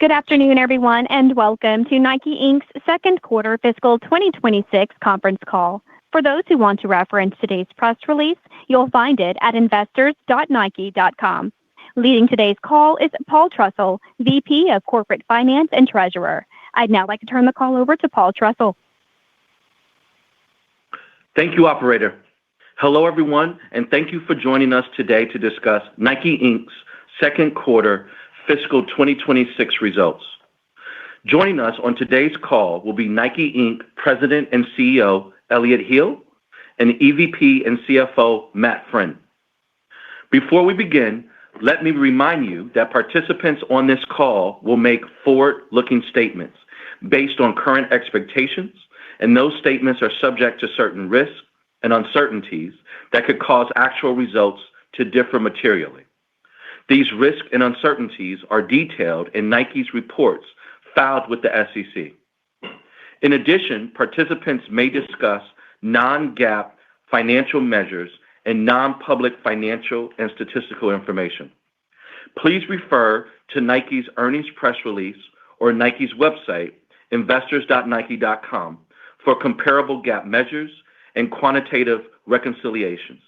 Good afternoon, everyone, and welcome to Nike Inc.'s second quarter fiscal 2026 conference call. For those who want to reference today's press release, you'll find it at investors.nike.com. Leading today's call is Paul Trussell, VP of Corporate Finance and Treasurer. I'd now like to turn the call over to Paul Trussell. Thank you, operator. Hello, everyone, and thank you for joining us today to discuss Nike Inc.'s second quarter fiscal 2026 results. Joining us on today's call will be Nike Inc. President and CEO Elliott Hill and EVP and CFO Matt Friend. Before we begin, let me remind you that participants on this call will make forward-looking statements based on current expectations, and those statements are subject to certain risks and uncertainties that could cause actual results to differ materially. These risks and uncertainties are detailed in Nike's reports filed with the SEC. In addition, participants may discuss non-GAAP financial measures and non-public financial and statistical information. Please refer to Nike's earnings press release or Nike's website, investors.nike.com, for comparable GAAP measures and quantitative reconciliations.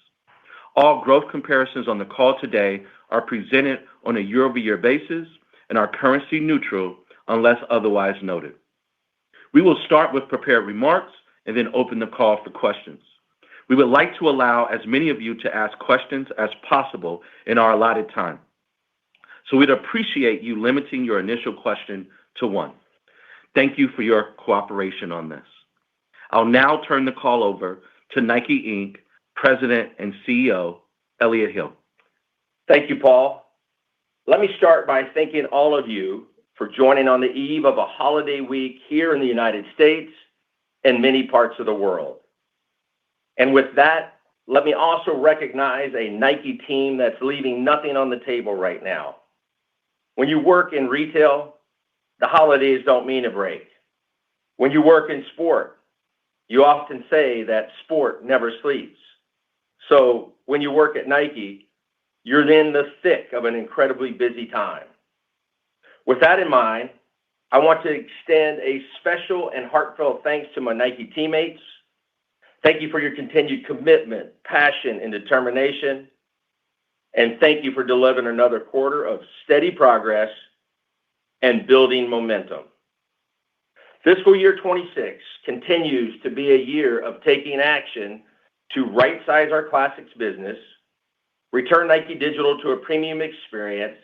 All growth comparisons on the call today are presented on a year-over-year basis and are currency neutral unless otherwise noted. We will start with prepared remarks and then open the call for questions. We would like to allow as many of you to ask questions as possible in our allotted time, so we'd appreciate you limiting your initial question to one. Thank you for your cooperation on this. I'll now turn the call over to Nike Inc. President and CEO Elliott Hill. Thank you, Paul. Let me start by thanking all of you for joining on the eve of a holiday week here in the United States and many parts of the world. And with that, let me also recognize a Nike team that's leaving nothing on the table right now. When you work in retail, the holidays don't mean a break. When you work in sport, you often say that sport never sleeps. So when you work at Nike, you're in the thick of an incredibly busy time. With that in mind, I want to extend a special and heartfelt thanks to my Nike teammates. Thank you for your continued commitment, passion, and determination. And thank you for delivering another quarter of steady progress and building momentum. Fiscal year 26 continues to be a year of taking action to right-size our classics business, return Nike Digital to a premium experience,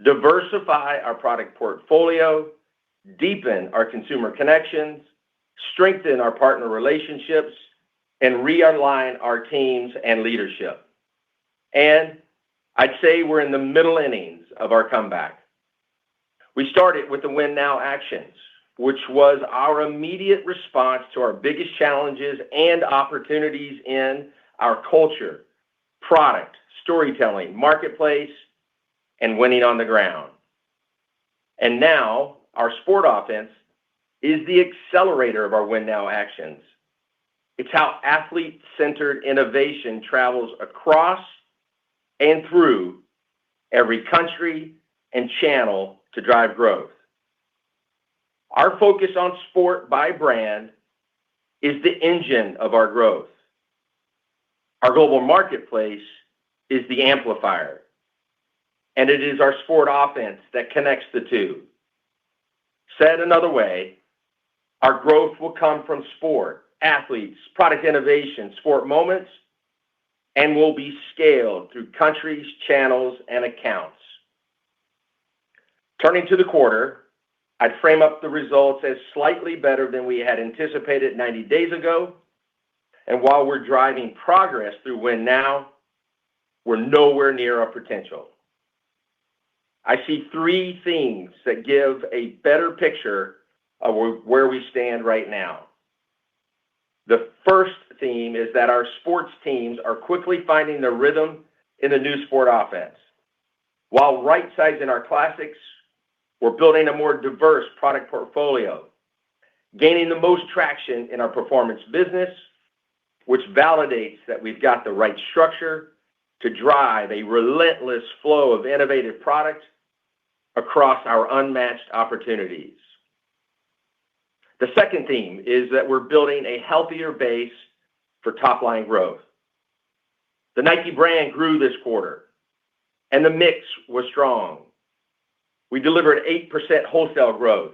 diversify our product portfolio, deepen our consumer connections, strengthen our partner relationships, and realign our teams and leadership. And I'd say we're in the middle innings of our comeback. We started with the Win Now actions, which was our immediate response to our biggest challenges and opportunities in our culture, product, storytelling, marketplace, and winning on the ground. And now our sport offense is the accelerator of our Win Now actions. It's how athlete-centered innovation travels across and through every country and channel to drive growth. Our focus on sport by brand is the engine of our growth. Our global marketplace is the amplifier, and it is our sport offense that connects the two. Said another way, our growth will come from sport, athletes, product innovation, sport moments, and will be scaled through countries, channels, and accounts. Turning to the quarter, I'd frame up the results as slightly better than we had anticipated 90 days ago. And while we're driving progress through Win Now, we're nowhere near our potential. I see three themes that give a better picture of where we stand right now. The first theme is that our sports teams are quickly finding their rhythm in the new sport offense. While right-sizing our classics, we're building a more diverse product portfolio, gaining the most traction in our performance business, which validates that we've got the right structure to drive a relentless flow of innovative product across our unmatched opportunities. The second theme is that we're building a healthier base for top-line growth. The Nike brand grew this quarter, and the mix was strong. We delivered 8% wholesale growth,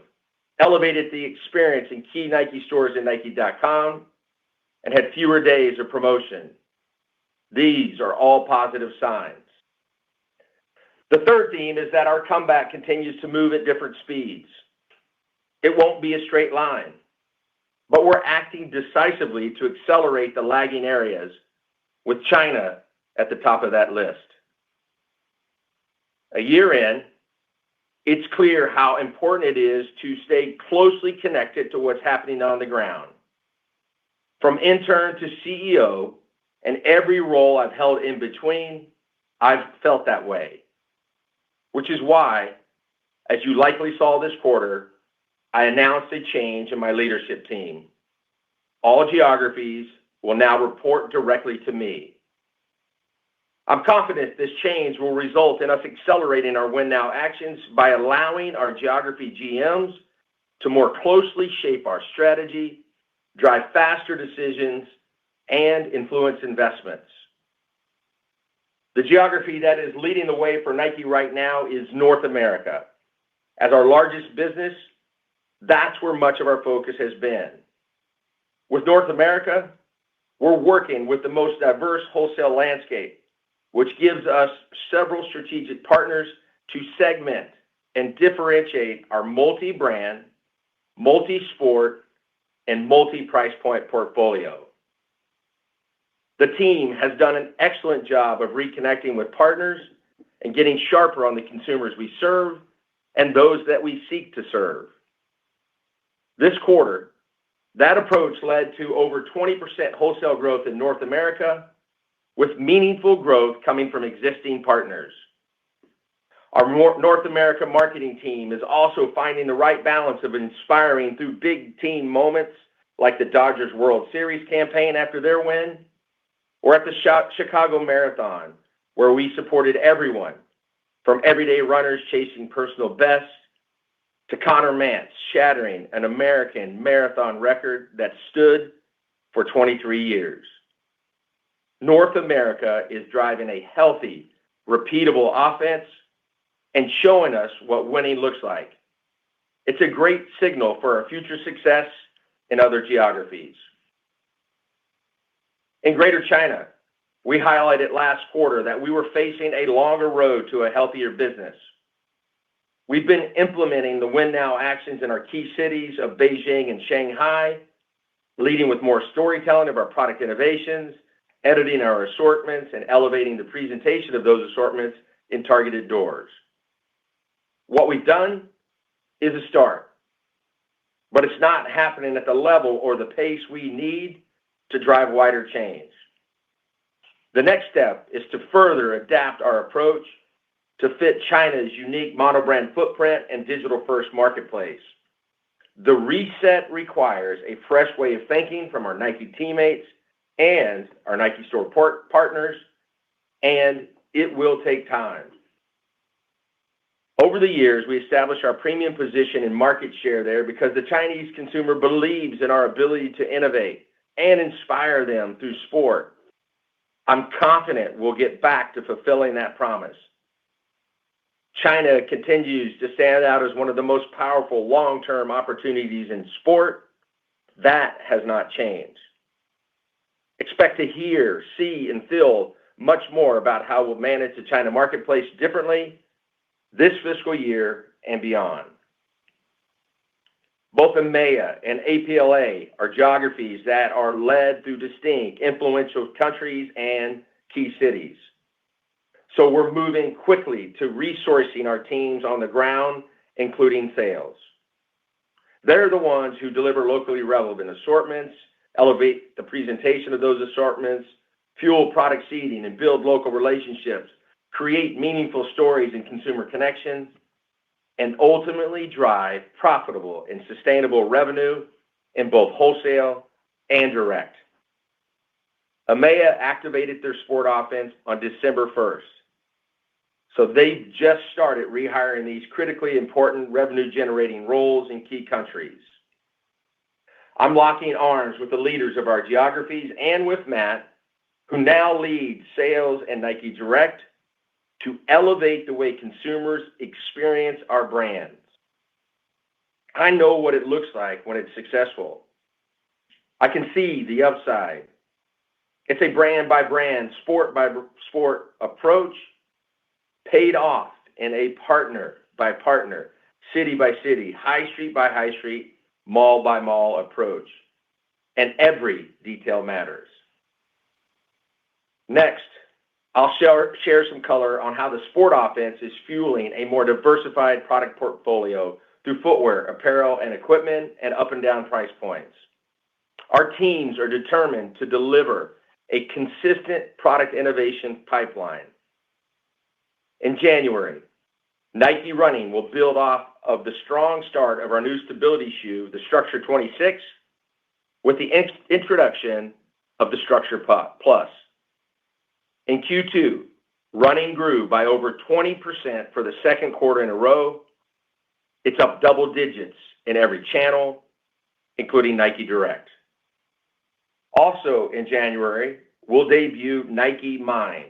elevated the experience in key Nike stores and Nike.com, and had fewer days of promotion. These are all positive signs. The third theme is that our comeback continues to move at different speeds. It won't be a straight line, but we're acting decisively to accelerate the lagging areas, with China at the top of that list. A year in, it's clear how important it is to stay closely connected to what's happening on the ground. From intern to CEO, and every role I've held in between, I've felt that way. Which is why, as you likely saw this quarter, I announced a change in my leadership team. All geographies will now report directly to me. I'm confident this change will result in us accelerating our Win Now actions by allowing our geography GMs to more closely shape our strategy, drive faster decisions, and influence investments. The geography that is leading the way for Nike right now is North America. As our largest business, that's where much of our focus has been. With North America, we're working with the most diverse wholesale landscape, which gives us several strategic partners to segment and differentiate our multi-brand, multi-sport, and multi-price point portfolio. The team has done an excellent job of reconnecting with partners and getting sharper on the consumers we serve and those that we seek to serve. This quarter, that approach led to over 20% wholesale growth in North America, with meaningful growth coming from existing partners. Our North America marketing team is also finding the right balance of inspiring through big team moments like the Dodgers World Series campaign after their win, or at the Chicago Marathon, where we supported everyone, from everyday runners chasing personal bests to Conor Mantz shattering an American marathon record that stood for 23 years. North America is driving a healthy, repeatable offense and showing us what winning looks like. It's a great signal for our future success in other geographies. In Greater China, we highlighted last quarter that we were facing a longer road to a healthier business. We've been implementing the Win Now actions in our key cities of Beijing and Shanghai, leading with more storytelling of our product innovations, editing our assortments, and elevating the presentation of those assortments in targeted doors. What we've done is a start, but it's not happening at the level or the pace we need to drive wider change. The next step is to further adapt our approach to fit China's unique monobrand footprint and digital-first marketplace. The reset requires a fresh way of thinking from our Nike teammates and our Nike store partners, and it will take time. Over the years, we established our premium position in market share there because the Chinese consumer believes in our ability to innovate and inspire them through sport. I'm confident we'll get back to fulfilling that promise. China continues to stand out as one of the most powerful long-term opportunities in sport. That has not changed. Expect to hear, see, and feel much more about how we'll manage the China marketplace differently this fiscal year and beyond. Both EMEA and APLA are geographies that are led through distinct, influential countries and key cities. So we're moving quickly to resourcing our teams on the ground, including sales. They're the ones who deliver locally relevant assortments, elevate the presentation of those assortments, fuel product seeding and build local relationships, create meaningful stories and consumer connections, and ultimately drive profitable and sustainable revenue in both wholesale and direct. EMEA activated their sport offense on December 1st. So they've just started rehiring these critically important revenue-generating roles in key countries. I'm locking arms with the leaders of our geographies and with Matt, who now leads sales and Nike Direct, to elevate the way consumers experience our brands. I know what it looks like when it's successful. I can see the upside. It's a brand-by-brand, sport-by-sport approach, paid off in a partner-by-partner, city-by-city, high street by high street, mall-by-mall approach. And every detail matters. Next, I'll share some color on how the sport offense is fueling a more diversified product portfolio through footwear, apparel, and equipment, and up and down price points. Our teams are determined to deliver a consistent product innovation pipeline. In January, Nike Running will build off of the strong start of our new stability shoe, the Structure 26, with the introduction of the Structure Plus. In Q2, running grew by over 20% for the second quarter in a row. It's up double digits in every channel, including Nike Direct. Also in January, we'll debut Nike Mind,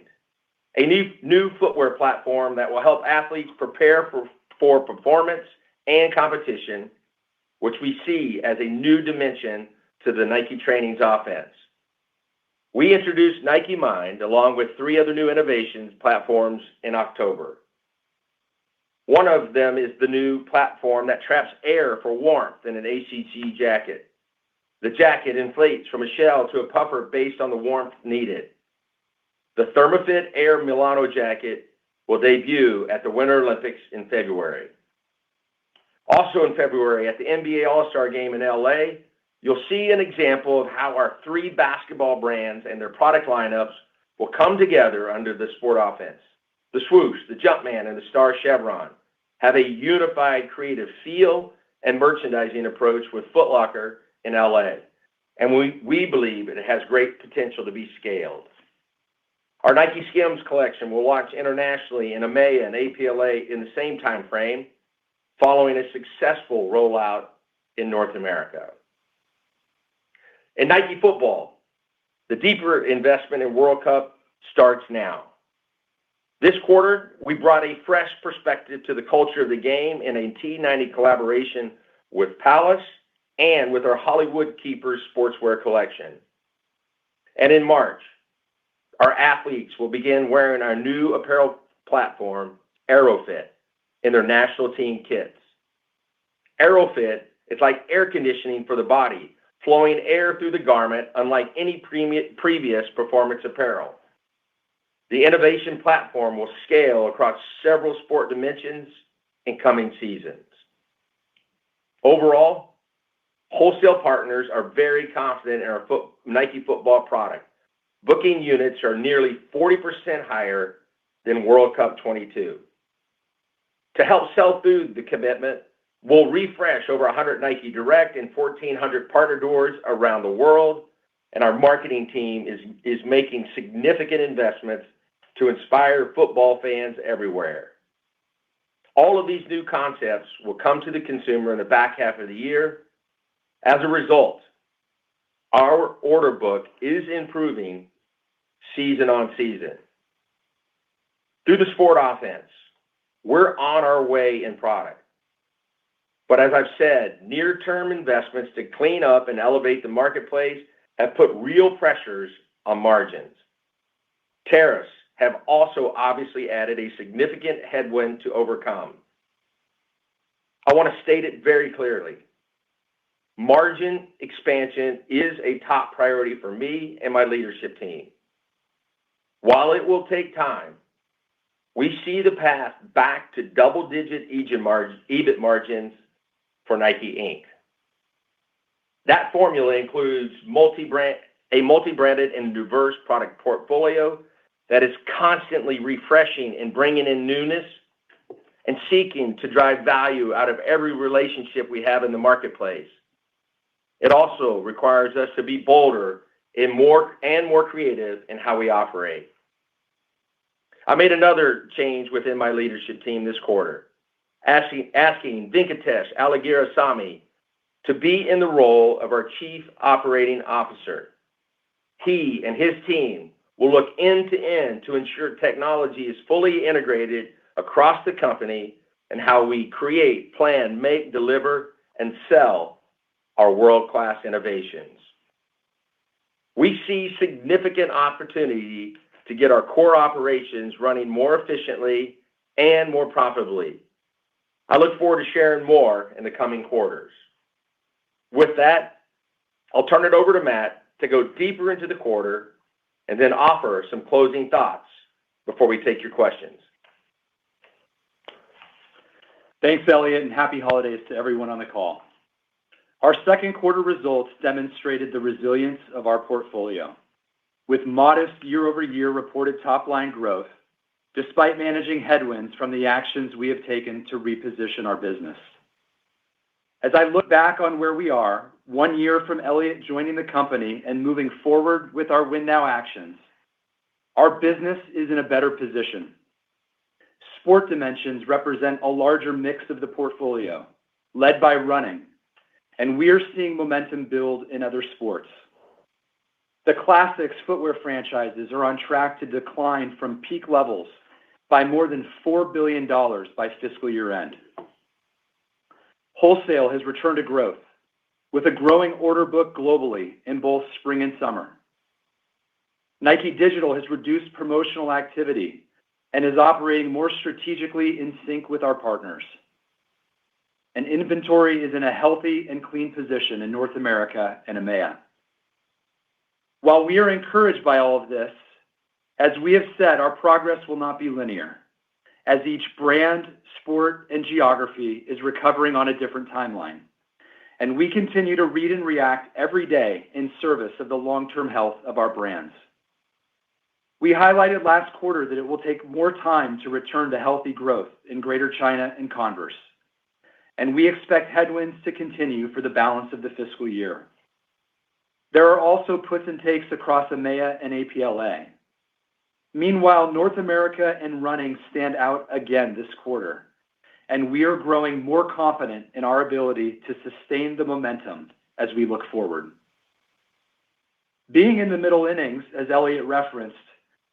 a new footwear platform that will help athletes prepare for performance and competition, which we see as a new dimension to the Nike training's offense. We introduced Nike Mind along with 3 other new innovations platforms in October. One of them is the new platform that traps air for warmth in an ACG jacket. The jacket inflates from a shell to a puffer based on the warmth needed. The ThermaFit Air Milano jacket will debut at the Winter Olympics in February. Also in February, at the NBA All-Star Game in LA, you'll see an example of how our 3 basketball brands and their product lineups will come together under the sport offense. The Swoosh, the Jumpman, and the Star Chevron have a unified creative feel and merchandising approach with Foot Locker in LA, and we believe it has great potential to be scaled. Our Nike Skims collection will launch internationally in EMEA and APLA in the same time frame, following a successful rollout in North America. In Nike football, the deeper investment in World Cup starts now. This quarter, we brought a fresh perspective to the culture of the game in a T90 collaboration with Palace and with our Hollywood Keepers sportswear collection. And in March, our athletes will begin wearing our new apparel platform, AeroFit, in their national team kits. AeroFit is like air conditioning for the body, flowing air through the garment unlike any previous performance apparel. The innovation platform will scale across several sport dimensions in coming seasons. Overall, wholesale partners are very confident in our Nike football product. Booking units are nearly 40% higher than World Cup 22. To help sell through the commitment, we'll refresh over 100 Nike Direct and 1,400 partner doors around the world, and our marketing team is making significant investments to inspire football fans everywhere. All of these new concepts will come to the consumer in the back half of the year. As a result, our order book is improving season on season. Through the sport offense, we're on our way in product. But as I've said, near-term investments to clean up and elevate the marketplace have put real pressures on margins. Tariffs have also obviously added a significant headwind to overcome. I want to state it very clearly. Margin expansion is a top priority for me and my leadership team. While it will take time, we see the path back to double-digit EBIT margins for Nike Inc. That formula includes a multi-branded and diverse product portfolio that is constantly refreshing and bringing in newness and seeking to drive value out of every relationship we have in the marketplace. It also requires us to be bolder and more creative in how we operate. I made another change within my leadership team this quarter, asking Venkatesh Alagirasamy to be in the role of our Chief Operating Officer. He and his team will look end to end to ensure technology is fully integrated across the company and how we create, plan, make, deliver, and sell our world-class innovations. We see significant opportunity to get our core operations running more efficiently and more profitably. I look forward to sharing more in the coming quarters. With that, I'll turn it over to Matt to go deeper into the quarter and then offer some closing thoughts before we take your questions. Thanks, Elliott, and happy holidays to everyone on the call. Our second quarter results demonstrated the resilience of our portfolio, with modest year-over-year reported top-line growth, despite managing headwinds from the actions we have taken to reposition our business. As I look back on where we are, 1 year from Elliott joining the company and moving forward with our Win Now actions, our business is in a better position. Sport dimensions represent a larger mix of the portfolio, led by running, and we are seeing momentum build in other sports. The Classics footwear franchises are on track to decline from peak levels by more than $4 billion by fiscal year end. Wholesale has returned to growth, with a growing order book globally in both spring and summer. Nike Digital has reduced promotional activity and is operating more strategically in sync with our partners. And inventory is in a healthy and clean position in North America and EMEA. While we are encouraged by all of this, as we have said, our progress will not be linear, as each brand, sport, and geography is recovering on a different timeline. And we continue to read and react every day in service of the long-term health of our brands. We highlighted last quarter that it will take more time to return to healthy growth in Greater China and Converse, and we expect headwinds to continue for the balance of the fiscal year. There are also puts and takes across EMEA and APLA. Meanwhile, North America and running stand out again this quarter, and we are growing more confident in our ability to sustain the momentum as we look forward. Being in the middle innings, as Elliott referenced,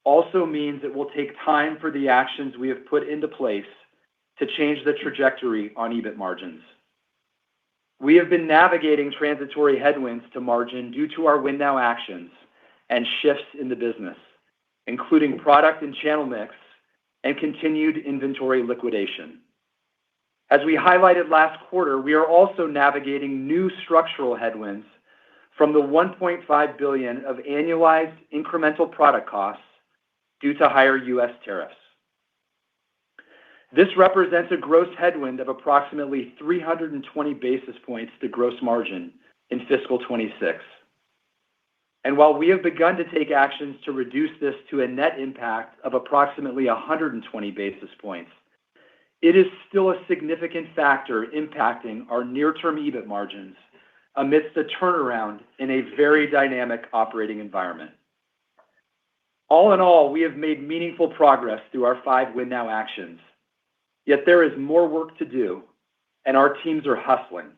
also means it will take time for the actions we have put into place to change the trajectory on EBIT margins. We have been navigating transitory headwinds to margin due to our Win Now actions and shifts in the business, including product and channel mix and continued inventory liquidation. As we highlighted last quarter, we are also navigating new structural headwinds from the $1.5 billion of annualized incremental product costs due to higher U.S. tariffs. This represents a gross headwind of approximately 320 basis points to gross margin in fiscal 26. And while we have begun to take actions to reduce this to a net impact of approximately 120 basis points, it is still a significant factor impacting our near-term EBIT margins amidst a turnaround in a very dynamic operating environment. All in all, we have made meaningful progress through our 5 Win Now actions. Yet there is more work to do, and our teams are hustling.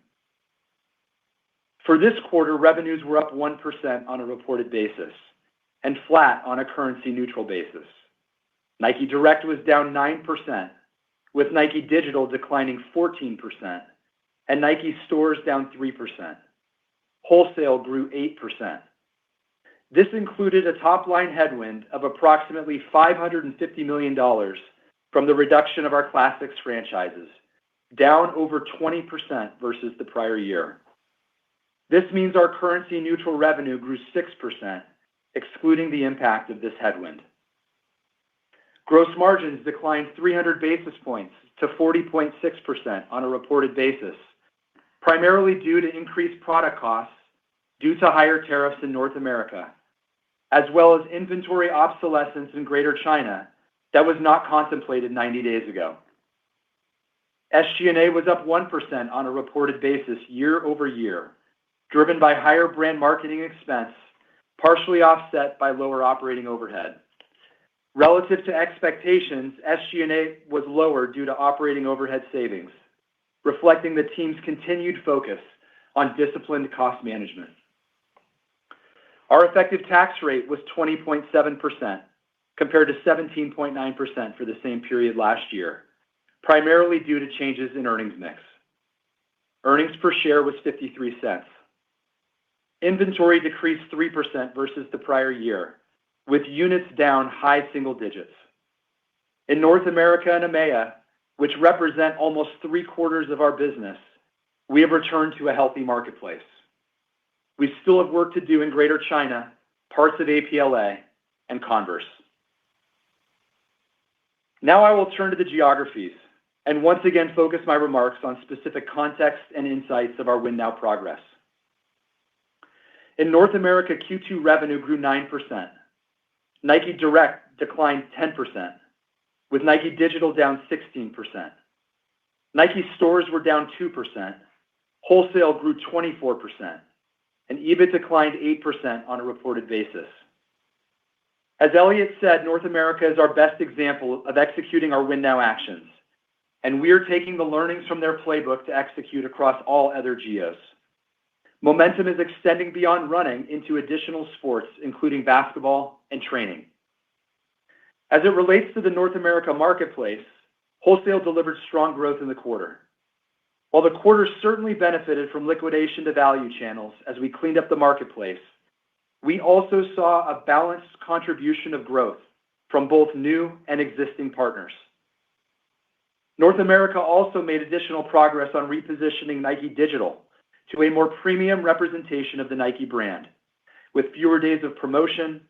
For this quarter, revenues were up 1% on a reported basis and flat on a currency-neutral basis. Nike Direct was down 9%, with Nike Digital declining 14%, and Nike Stores down 3%. Wholesale grew 8%. This included a top-line headwind of approximately $550 million from the reduction of our Classics franchises, down over 20% versus the prior year. This means our currency-neutral revenue grew 6%, excluding the impact of this headwind. Gross margins declined 300 basis points to 40.6% on a reported basis, primarily due to increased product costs due to higher tariffs in North America, as well as inventory obsolescence in Greater China that was not contemplated 90 days ago. SG&A was up 1% on a reported basis year over year, driven by higher brand marketing expense, partially offset by lower operating overhead. Relative to expectations, SG&A was lower due to operating overhead savings, reflecting the team's continued focus on disciplined cost management. Our effective tax rate was 20.7%, compared to 17.9% for the same period last year, primarily due to changes in earnings mix. Earnings per share was 53 cents. Inventory decreased 3% versus the prior year, with units down high single digits. In North America and EMEA, which represent almost 3/4 of our business, we have returned to a healthy marketplace. We still have work to do in Greater China, parts of APLA, and Converse. Now I will turn to the geographies and once again focus my remarks on specific context and insights of our Win Now progress. In North America, Q2 revenue grew 9%. Nike Direct declined 10%, with Nike Digital down 16%. Nike stores were down 2%. Wholesale grew 24%, and EBIT declined 8% on a reported basis. As Elliott said, North America is our best example of executing our Win Now actions, and we are taking the learnings from their playbook to execute across all other geos. Momentum is extending beyond running into additional sports, including basketball and training. As it relates to the North America marketplace, wholesale delivered strong growth in the quarter. While the quarter certainly benefited from liquidation to value channels as we cleaned up the marketplace, we also saw a balanced contribution of growth from both new and existing partners. North America also made additional progress on repositioning Nike Digital to a more premium representation of the Nike brand, with fewer days of promotion,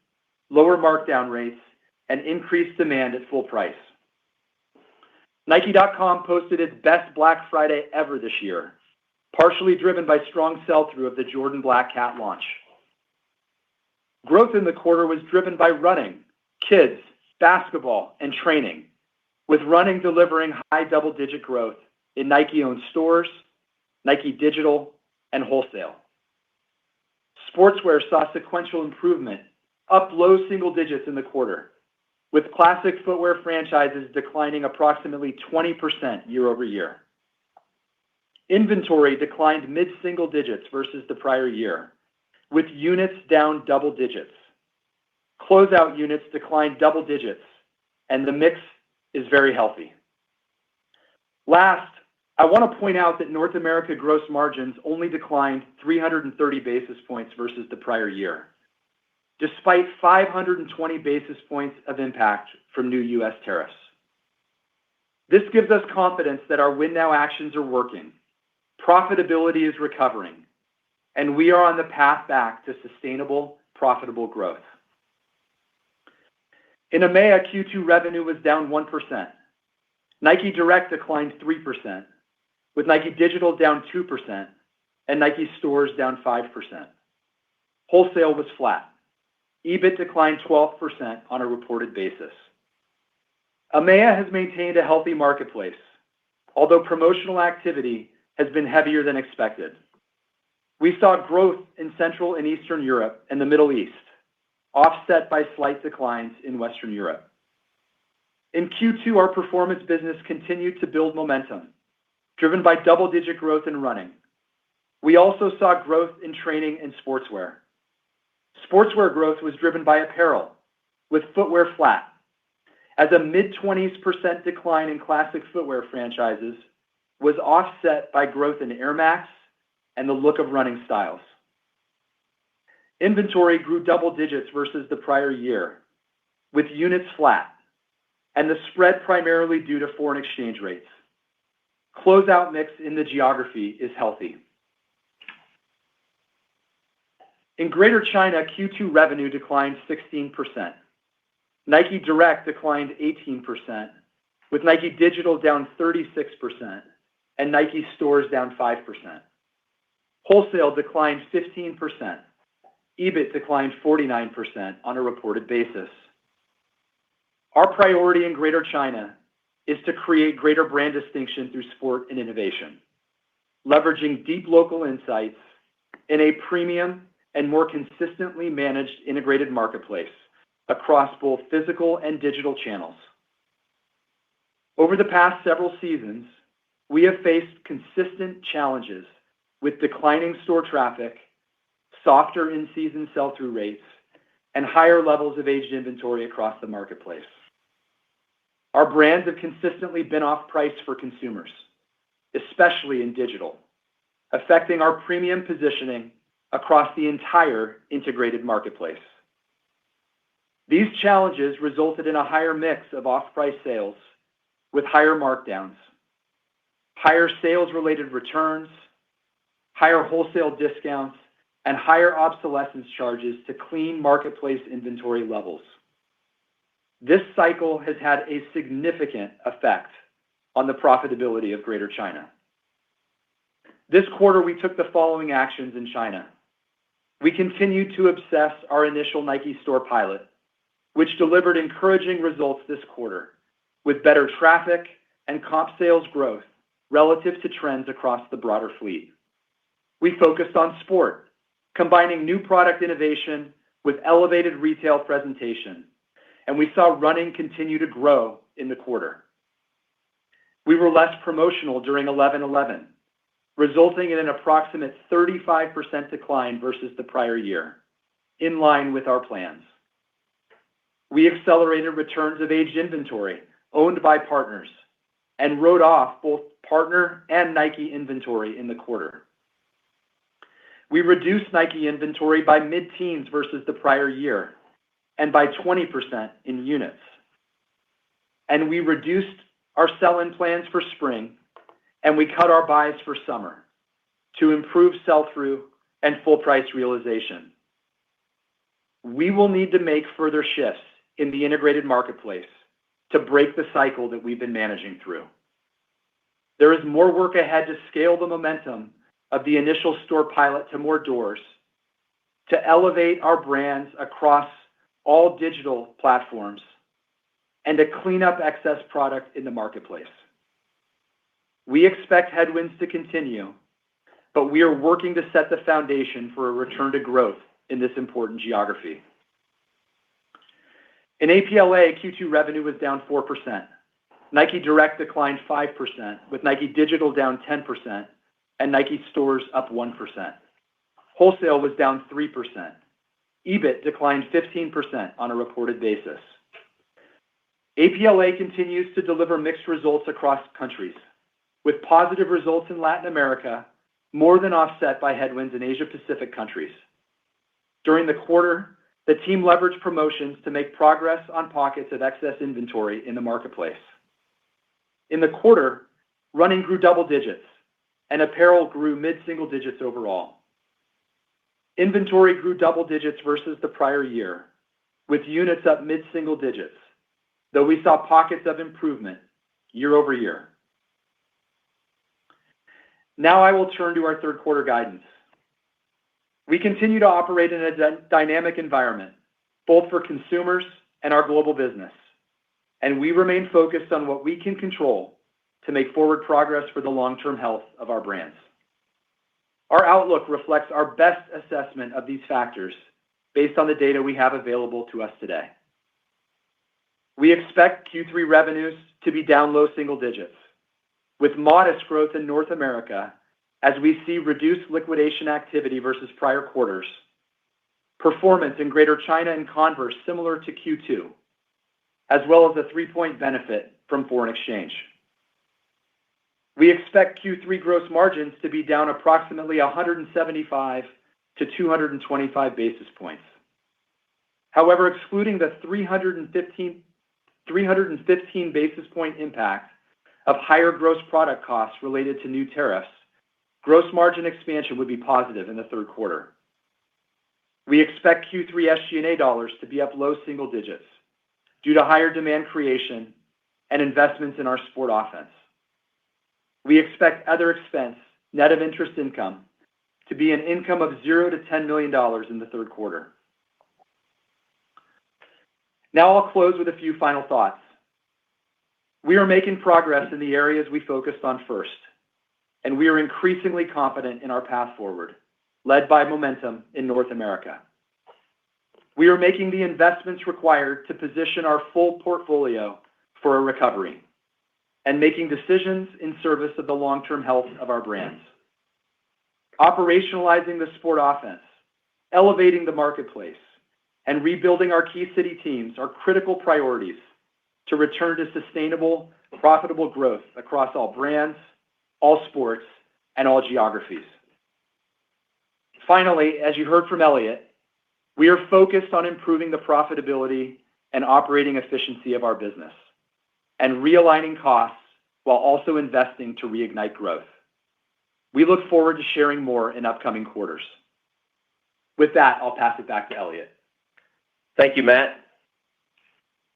lower markdown rates, and increased demand at full price. Nike.com posted its best Black Friday ever this year, partially driven by strong sell-through of the Jordan Black Cat launch. Growth in the quarter was driven by running, kids, basketball, and training, with running delivering high double-digit growth in Nike-owned stores, Nike Digital, and wholesale. Sportswear saw sequential improvement, up low single digits in the quarter, with classic footwear franchises declining approximately 20% year-over-year. Inventory declined mid-single digits versus the prior year, with units down double digits. Closeout units declined double digits, and the mix is very healthy. Last, I want to point out that North America gross margins only declined 330 basis points versus the prior year, despite 520 basis points of impact from new U.S. tariffs. This gives us confidence that our Win Now actions are working, profitability is recovering, and we are on the path back to sustainable, profitable growth. In EMEA, Q2 revenue was down 1%. Nike Direct declined 3%, with Nike Digital down 2% and Nike stores down 5%. Wholesale was flat. EBIT declined 12% on a reported basis. EMEA has maintained a healthy marketplace, although promotional activity has been heavier than expected. We saw growth in Central and Eastern Europe and the Middle East, offset by slight declines in Western Europe. In Q2, our performance business continued to build momentum, driven by double-digit growth in running. We also saw growth in training and sportswear. Sportswear growth was driven by apparel, with footwear flat, as a mid-20s% decline in classic footwear franchises was offset by growth in Air Max and the look of running styles. Inventory grew double digits versus the prior year, with units flat, and the spread primarily due to foreign exchange rates. Closeout mix in the geography is healthy. In Greater China, Q2 revenue declined 16%. Nike Direct declined 18%, with Nike Digital down 36% and Nike stores down 5%. Wholesale declined 15%. EBIT declined 49% on a reported basis. Our priority in Greater China is to create greater brand distinction through sport and innovation, leveraging deep local insights in a premium and more consistently managed integrated marketplace across both physical and digital channels. Over the past several seasons, we have faced consistent challenges with declining store traffic, softer in-season sell-through rates, and higher levels of aged inventory across the marketplace. Our brands have consistently been off price for consumers, especially in digital, affecting our premium positioning across the entire integrated marketplace. These challenges resulted in a higher mix of off-price sales with higher markdowns, higher sales-related returns, higher wholesale discounts, and higher obsolescence charges to clean marketplace inventory levels. This cycle has had a significant effect on the profitability of Greater China. This quarter, we took the following actions in China. We continued to obsess our initial Nike store pilot, which delivered encouraging results this quarter, with better traffic and comp sales growth relative to trends across the broader fleet. We focused on sport, combining new product innovation with elevated retail presentation, and we saw running continue to grow in the quarter. We were less promotional during 11/11, resulting in an approximate 35% decline versus the prior year, in line with our plans. We accelerated returns of aged inventory owned by partners and wrote off both partner and Nike inventory in the quarter. We reduced Nike inventory by mid-teens versus the prior year and by 20% in units. And we reduced our sell-in plans for spring, and we cut our buys for summer to improve sell-through and full price realization. We will need to make further shifts in the integrated marketplace to break the cycle that we've been managing through. There is more work ahead to scale the momentum of the initial store pilot to more doors, to elevate our brands across all digital platforms, and to clean up excess product in the marketplace. We expect headwinds to continue, but we are working to set the foundation for a return to growth in this important geography. In APLA, Q2 revenue was down 4%. Nike Direct declined 5%, with Nike Digital down 10% and Nike Stores up 1%. Wholesale was down 3%. EBIT declined 15% on a reported basis. APLA continues to deliver mixed results across countries, with positive results in Latin America more than offset by headwinds in Asia-Pacific countries. During the quarter, the team leveraged promotions to make progress on pockets of excess inventory in the marketplace. In the quarter, running grew double digits, and apparel grew mid-single digits overall. Inventory grew double digits versus the prior year, with units up mid-single digits, though we saw pockets of improvement year over year. Now I will turn to our third quarter guidance. We continue to operate in a dynamic environment, both for consumers and our global business, and we remain focused on what we can control to make forward progress for the long-term health of our brands. Our outlook reflects our best assessment of these factors based on the data we have available to us today. We expect Q3 revenues to be down low single digits, with modest growth in North America as we see reduced liquidation activity versus prior quarters, performance in Greater China and Converse similar to Q2, as well as a 3-point benefit from foreign exchange. We expect Q3 gross margins to be down approximately 175 to 225 basis points. However, excluding the 315 basis point impact of higher gross product costs related to new tariffs, gross margin expansion would be positive in the third quarter. We expect Q3 SG&A dollars to be up low single digits due to higher demand creation and investments in our sport offense. We expect other expense, net of interest income, to be an income of $0 to $10 million in the third quarter. Now I'll close with a few final thoughts. We are making progress in the areas we focused on first, and we are increasingly confident in our path forward, led by momentum in North America. we are making the investments required to position our full portfolio for a recovery and making decisions in service of the long-term health of our brands. Operationalizing the sport offense, elevating the marketplace, and rebuilding our key city teams are critical priorities to return to sustainable, profitable growth across all brands, all sports, and all geographies. Finally, as you heard from Elliott, we are focused on improving the profitability and operating efficiency of our business and realigning costs while also investing to reignite growth. We look forward to sharing more in upcoming quarters. With that, I'll pass it back to Elliott. Thank you, Matt.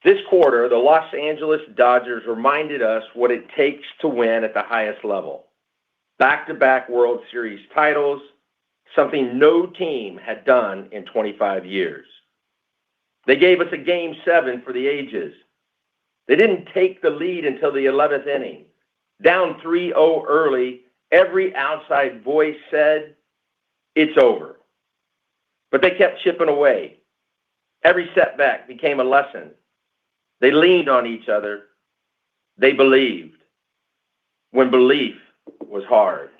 This quarter, the Los Angeles Dodgers reminded us what it takes to win at the highest level. Back-to-back World Series titles, something no team had done in 25 years. They gave us a Game 7 for the ages. They didn't take the lead until the 11th inning. Down 3-0 early, every outside voice said, "It's over." But they kept chipping away. Every setback became a lesson. They leaned on each other. They believed when belief was hard.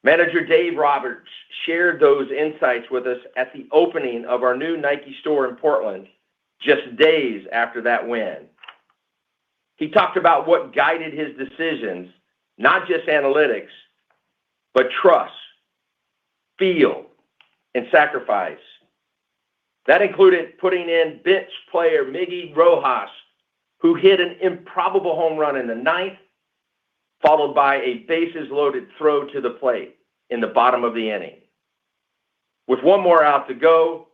Manager Dave Roberts shared those insights with us at the opening of our new Nike store in Portland just days after that win. He talked about what guided his decisions, not just analytics, but trust, feel, and sacrifice. That included putting in bench player Miggy Rojas, who hit an improbable home run in the ninth, followed by a bases-loaded throw to the plate in the bottom of the inning. With one more out to go,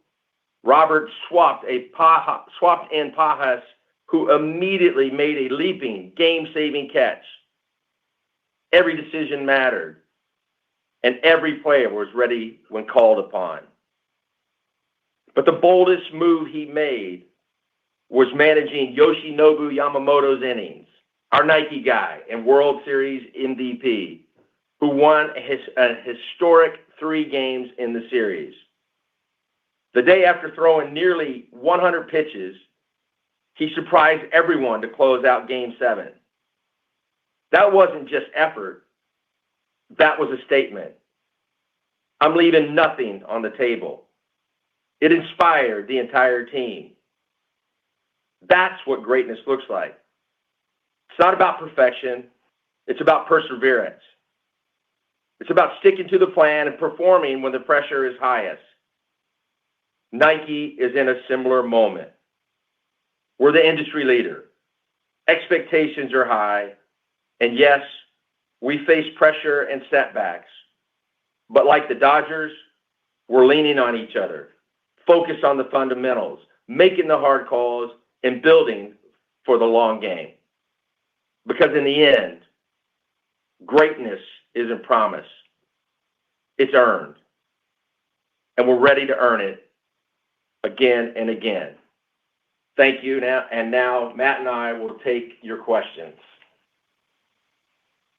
Roberts swapped in Pajas, who immediately made a leaping, game-saving catch. Every decision mattered, and every player was ready when called upon. But the boldest move he made was managing Yoshinobu Yamamoto's innings, our Nike guy and World Series MVP, who won a historic 3 games in the series. The day after throwing nearly 100 pitches, he surprised everyone to close out Game 7. That wasn't just effort. That was a statement. I'm leaving nothing on the table. It inspired the entire team. That's what greatness looks like. It's not about perfection. It's about perseverance. It's about sticking to the plan and performing when the pressure is highest. Nike is in a similar moment. We're the industry leader. Expectations are high. And yes, we face pressure and setbacks. But like the Dodgers, we're leaning on each other, focused on the fundamentals, making the hard calls, and building for the long game. Because in the end, greatness isn't promised. It's earned. And we're ready to earn it again and again. Thank you. Now Matt and I will take your questions.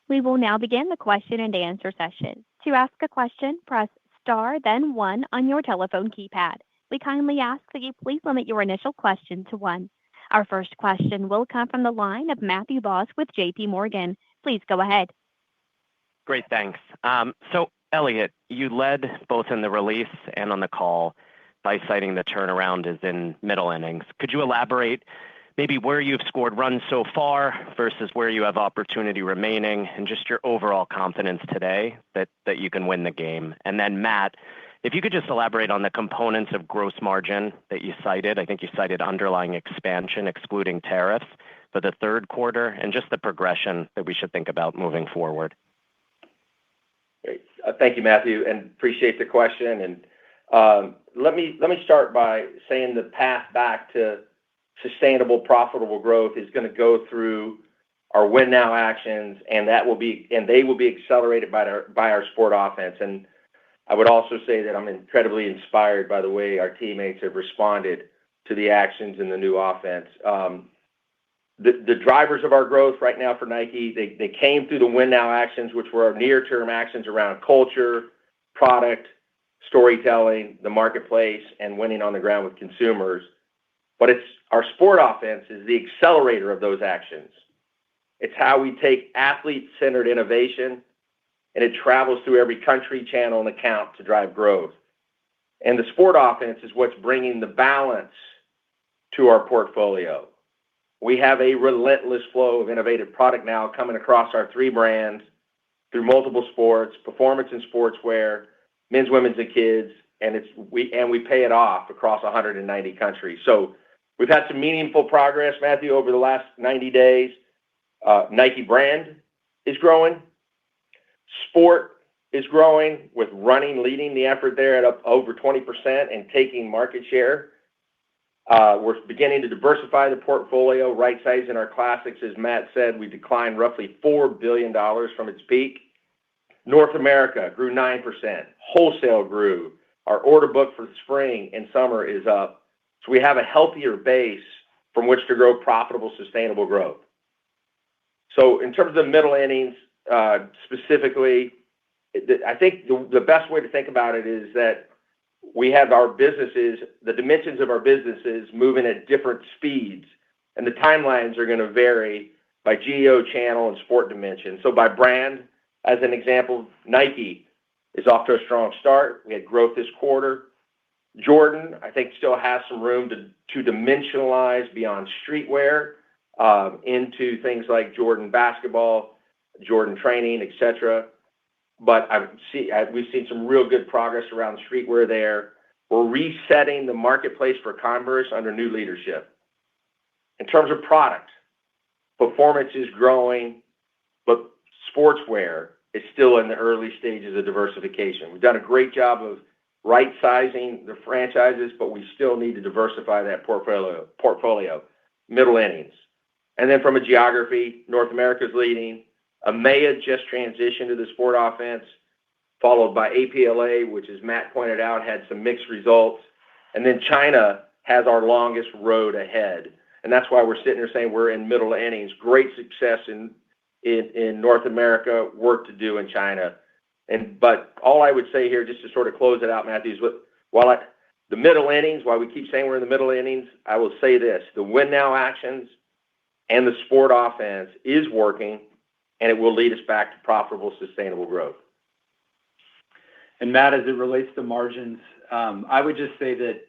We will now begin the question and answer session. To ask a question, press star, then 1 on your telephone keypad. We kindly ask that you please limit your initial question to 1. Our first question will come from the line of Matthew Boss with JP Morgan. Please go ahead. Great, thanks. So, Elliott, you led both in the release and on the call by citing the turnaround is in middle innings. Could you elaborate maybe where you've scored runs so far versus where you have opportunity remaining, and just your overall confidence today that you can win the game? And then, Matt, if you could just elaborate on the components of gross margin that you cited. I think you cited underlying expansion, excluding tariffs, for the third quarter, and just the progression that we should think about moving forward. Great. Thank you, Matthew, and appreciate the question. And let me start by saying the path back to sustainable, profitable growth is going to go through our win now actions, and they will be accelerated by our sport offense. And I would also say that I'm incredibly inspired by the way our teammates have responded to the actions in the new offense. The drivers of our growth right now for Nike, they came through the win now actions, which were our near-term actions around culture, product, storytelling, the marketplace, and winning on the ground with consumers. But it's our sport offense is the accelerator of those actions. It's how we take athlete-centered innovation, and it travels through every country, channel, and account to drive growth. And the sport offense is what's bringing the balance to our portfolio. We have a relentless flow of innovative product now coming across our three brands through multiple sports, performance and sportswear, men's, women's, and kids, and we pay it off across 190 countries. So we've had some meaningful progress, Matthew, over the last 90 days. Nike brand is growing. Sport is growing, with running leading the effort there at up over 20% and taking market share. We're beginning to diversify the portfolio, right-sizing our classics. As Matt said, we declined roughly $4 billion from its peak. North America grew 9%. Wholesale grew. Our order book for spring and summer is up. So we have a healthier base from which to grow profitable, sustainable growth. So in terms of the middle innings, specifically, I think the best way to think about it is that we have our businesses, the dimensions of our businesses moving at different speeds, and the timelines are going to vary by geo, channel, and sport dimension. So by brand, as an example, Nike is off to a strong start. We had growth this quarter. Jordan, I think, still has some room to dimensionalize beyond streetwear into things like Jordan basketball, Jordan training, etc. But we've seen some real good progress around streetwear there. We're resetting the marketplace for Converse under new leadership. In terms of product, performance is growing, but sportswear is still in the early stages of diversification. We've done a great job of right-sizing the franchises, but we still need to diversify that portfolio, middle innings. And then from a geography, North America's leading. EMEA just transitioned to the sport offense, followed by APLA, which, as Matt pointed out, had some mixed results. And then China has our longest road ahead. And that's why we're sitting here saying we're in middle innings. Great success in North America, work to do in China. But all I would say here, just to sort of close it out, Matthew, is the middle innings, while we keep saying we're in the middle innings, I will say this: the win now actions and the sport offense is working, and it will lead us back to profitable, sustainable growth. And Matt, as it relates to margins, I would just say that,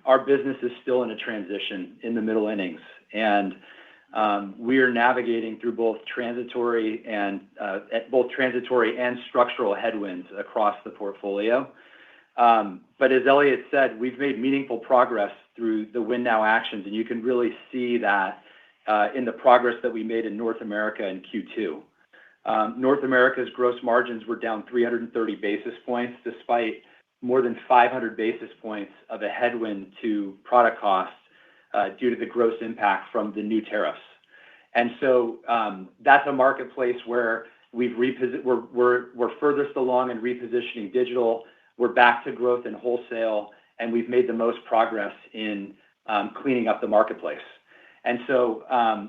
our business is still in a transition in the middle innings, and we are navigating through both transitory and structural headwinds across the portfolio. But as Elliott said, we've made meaningful progress through the win now actions, and you can really see that in the progress that we made in North America in Q2. North America's gross margins were down 330 basis points, despite more than 500 basis points of a headwind to product costs due to the gross impact from the new tariffs. And so that's a marketplace where we're furthest along in repositioning digital. We're back to growth in wholesale, and we've made the most progress in cleaning up the marketplace. And so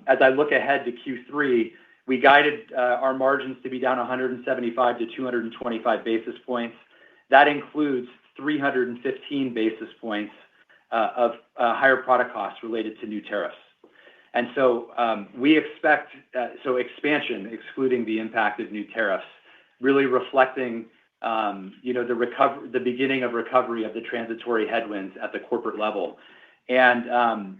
as I look ahead to Q3, we guided our margins to be down 175 to 225 basis points. That includes 315 basis points of higher product costs related to new tariffs. And so we expect expansion, excluding the impact of new tariffs, really reflecting the beginning of recovery of the transitory headwinds at the corporate level. And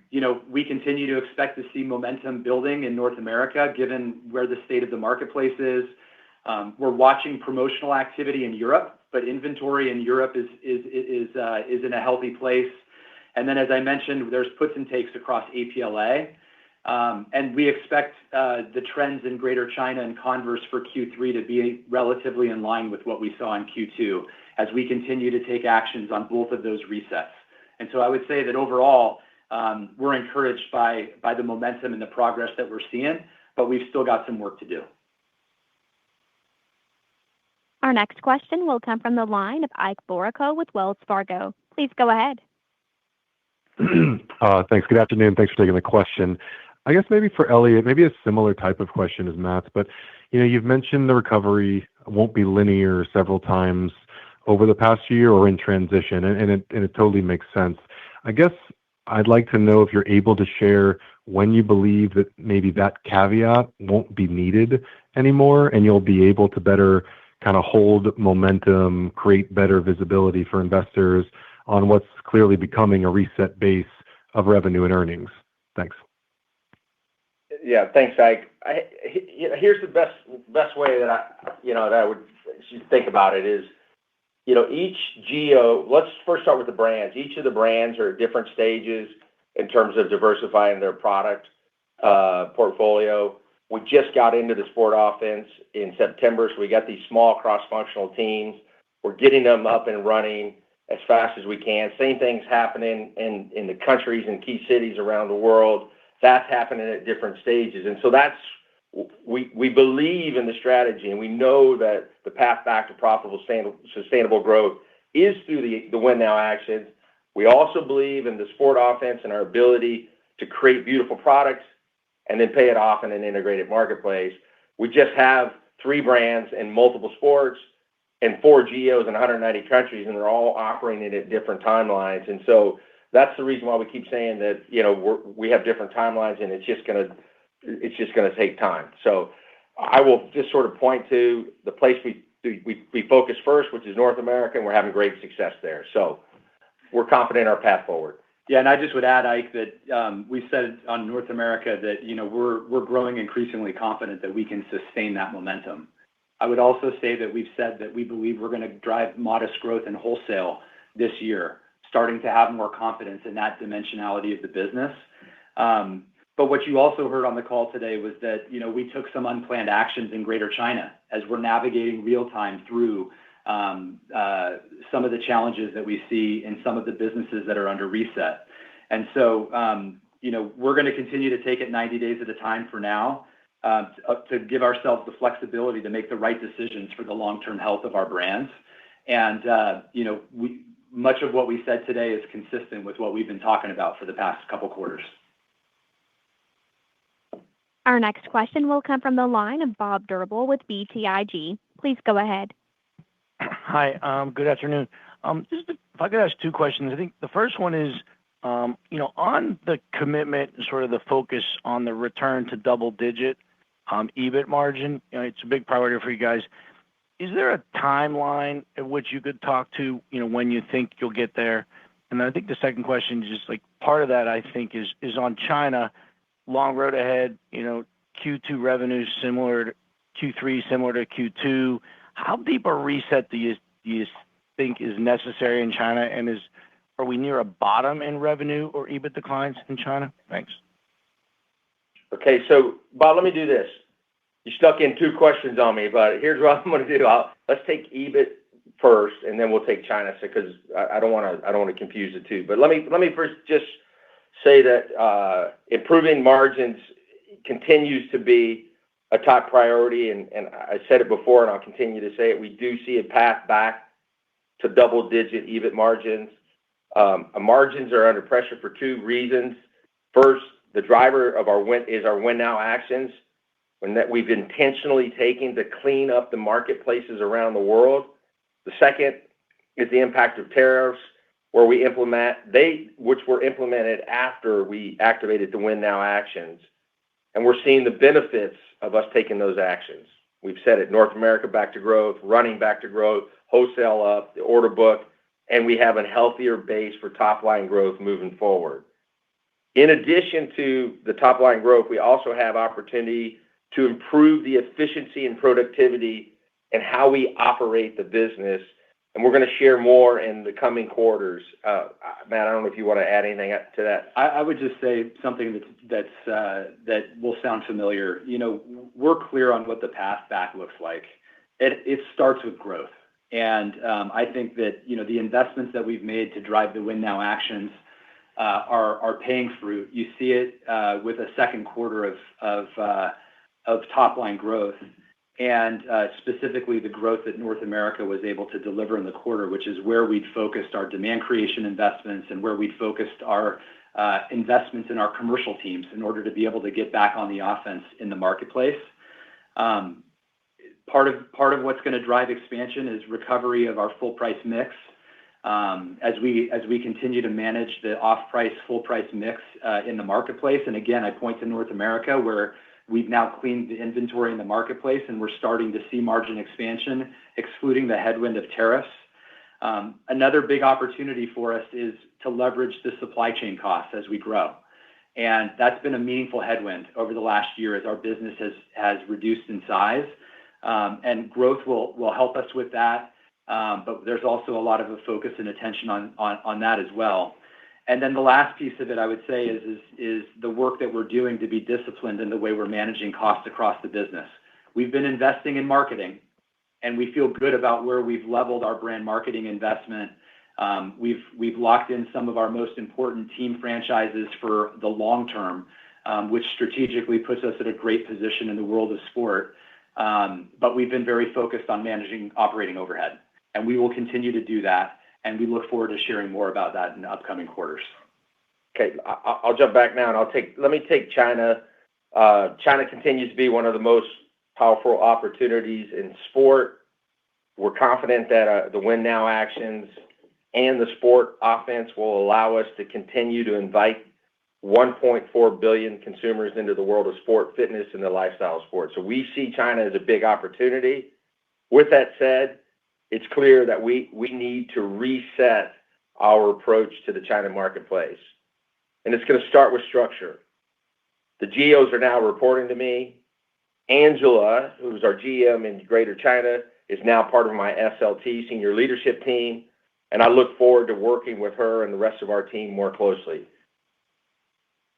we continue to expect to see momentum building in North America, given where the state of the marketplace is. We're watching promotional activity in Europe, but inventory in Europe is in a healthy place. And then, as I mentioned, there's puts and takes across APLA. And we expect the trends in Greater China and Converse for Q3 to be relatively in line with what we saw in Q2 as we continue to take actions on both of those resets. And so I would say that overall, we're encouraged by the momentum and the progress that we're seeing, but we've still got some work to do. Our next question will come from the line of Ike Boruchow with Wells Fargo. Please go ahead. Thanks. Good afternoon. Thanks for taking the question. I guess maybe for Elliott, maybe a similar type of question as Matt's, but you've mentioned the recovery won't be linear several times. over the past year or in transition, and it totally makes sense. I guess I'd like to know if you're able to share when you believe that maybe that caveat won't be needed anymore, and you'll be able to better kind of hold momentum, create better visibility for investors on what's clearly becoming a reset base of revenue and earnings. Thanks. Yeah, thanks, Ike. Here's the best way that I would think about it is, each geo. Let's first start with the brands. Each of the brands are at different stages in terms of diversifying their product portfolio. We just got into the sport offense in September, so we got these small cross-functional teams. We're getting them up and running as fast as we can. Same thing's happening in the countries and key cities around the world. That's happening at different stages. And so we believe in the strategy, and we know that the path back to profitable, sustainable growth is through the Win Now actions. We also believe in the sport offense and our ability to create beautiful products and then pay it off in an integrated marketplace. We just have 3 brands in multiple sports and 4 geos in 190 countries, and they're all operating at different timelines. And so that's the reason why we keep saying that, we have different timelines, and it's just gonna take time. So I will just sort of point to the place we focus first, which is North America, and we're having great success there. So we're confident in our path forward. Yeah, and I just would add, Ike, that we said on North America that we're growing increasingly confident that we can sustain that momentum. I would also say that we've said that we believe we're going to drive modest growth in wholesale this year, starting to have more confidence in that dimensionality of the business. But what you also heard on the call today was that we took some unplanned actions in Greater China as we're navigating real time through some of the challenges that we see in some of the businesses that are under reset. And so, we're going to continue to take it 90 days at a time for now to give ourselves the flexibility to make the right decisions for the long-term health of our brands. And, much of what we said today is consistent with what we've been talking about for the past couple quarters. Our next question will come from the line of Bob Drbul with BTIG. Please go ahead. Hi, good afternoon. Just if I could ask 2 questions. I think the first one is, on the commitment, sort of the focus on the return to double-digit EBIT margin. It's a big priority for you guys. Is there a timeline at which you could talk to, when you think you'll get there? And then I think the second question is just like part of that, I think, is on China. Long road ahead, Q2 revenues similar to Q3, similar to Q2. How deep a reset do you think is necessary in China? And are we near a bottom in revenue or EBIT declines in China? Thanks. Okay, so Bob, let me do this. You stuck in 2 questions on me, but here's what I'm going to do. Let's take EBIT first, and then we'll take China, because I don't want to confuse the two. But let me first just say that improving margins continues to be a top priority, and I said it before, and I'll continue to say it. We do see a path back to double-digit EBIT margins. Margins are under pressure for 2 reasons. First, the driver of our Win Now actions, when that we've intentionally taken to clean up the marketplaces around the world. The second is the impact of tariffs, which were implemented after we activated the Win Now actions. And we're seeing the benefits of us taking those actions. We've said it, North America back to growth, running back to growth, wholesale up, the order book, and we have a healthier base for top-line growth moving forward. In addition to the top-line growth, we also have opportunity to improve the efficiency and productivity and how we operate the business. And we're going to share more in the coming quarters. Matt, I don't know if you want to add anything to that. I would just say something that will sound familiar. We're clear on what the path back looks like. It starts with growth. And I think that, the investments that we've made to drive the Win Now actions are paying fruit. You see it with a second quarter of top-line growth, and specifically the growth that North America was able to deliver in the quarter, which is where we'd focused our demand creation investments and where we'd focused our investments in our commercial teams in order to be able to get back on the offense in the marketplace. Part of what's going to drive expansion is recovery of our full price mix. As we continue to manage the off-price, full price mix in the marketplace. And again, I point to North America, where we've now cleaned the inventory in the marketplace, and we're starting to see margin expansion, excluding the headwind of tariffs. Another big opportunity for us is to leverage the supply chain costs as we grow. And that's been a meaningful headwind over the last year as our business has reduced in size. And growth will help us with that. But there's also a lot of a focus and attention on that as well. And then the last piece of it, I would say, is the work that we're doing to be disciplined in the way we're managing costs across the business. We've been investing in marketing, and we feel good about where we've leveled our brand marketing investment. We've locked in some of our most important team franchises for the long term, which strategically puts us at a great position in the world of sport. But we've been very focused on managing operating overhead, and we will continue to do that. And we look forward to sharing more about that in the upcoming quarters. Okay, I'll jump back now, and let me take China. China continues to be one of the most powerful opportunities in sport. We're confident that the Win Now actions and the sport offense will allow us to continue to invite 1.4 billion consumers into the world of sport, fitness, and the lifestyle sport. So we see China as a big opportunity. With that said, it's clear that we need to reset our approach to the China marketplace. And it's going to start with structure. The GEOs are now reporting to me. Angela, who's our GM in Greater China, is now part of my SLT senior leadership team. And I look forward to working with her and the rest of our team more closely.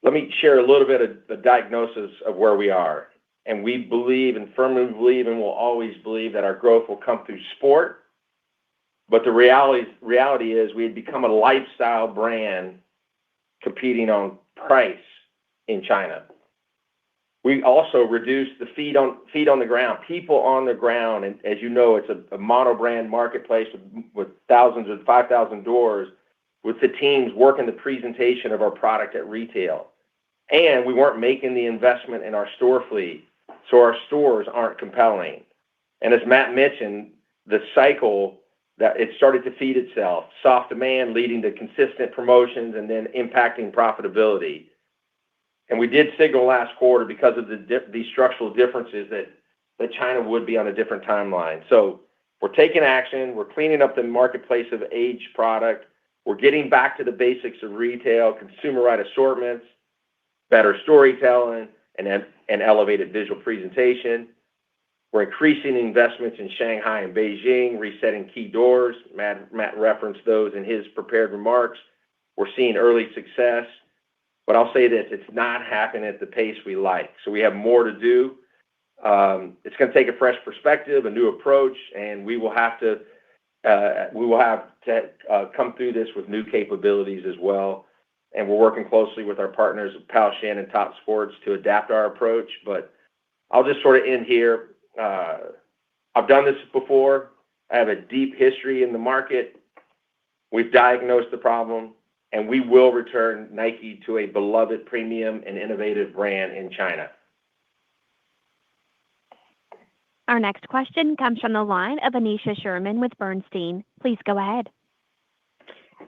Let me share a little bit of the diagnosis of where we are. And we believe and firmly believe and will always believe that our growth will come through sport. But the reality is we had become a lifestyle brand competing on price in China. We also reduced the feet on the ground, people on the ground. And as you know, it's a mono-brand marketplace with thousands of 5,000 doors, with the teams working the presentation of our product at retail. And we weren't making the investment in our store fleet, so our stores aren't compelling. And as Matt mentioned, the cycle that it started to feed itself, soft demand leading to consistent promotions and then impacting profitability. And we did signal last quarter, because of these structural differences, that China would be on a different timeline. So we're taking action. We're cleaning up the marketplace of aged product. We're getting back to the basics of retail, consumer right assortments, better storytelling, and elevated visual presentation. We're increasing investments in Shanghai and Beijing, resetting key doors. Matt referenced those in his prepared remarks. We're seeing early success. But I'll say this, it's not happening at the pace we like. So we have more to do. It's going to take a fresh perspective, a new approach, and we will have to come through this with new capabilities as well. And we're working closely with our partners at Pao Shan and Top Sports to adapt our approach. But I'll just sort of end here. I've done this before. I have a deep history in the market. We've diagnosed the problem, and we will return Nike to a beloved premium and innovative brand in China. Our next question comes from the line of Anisha Sherman with Bernstein. Please go ahead.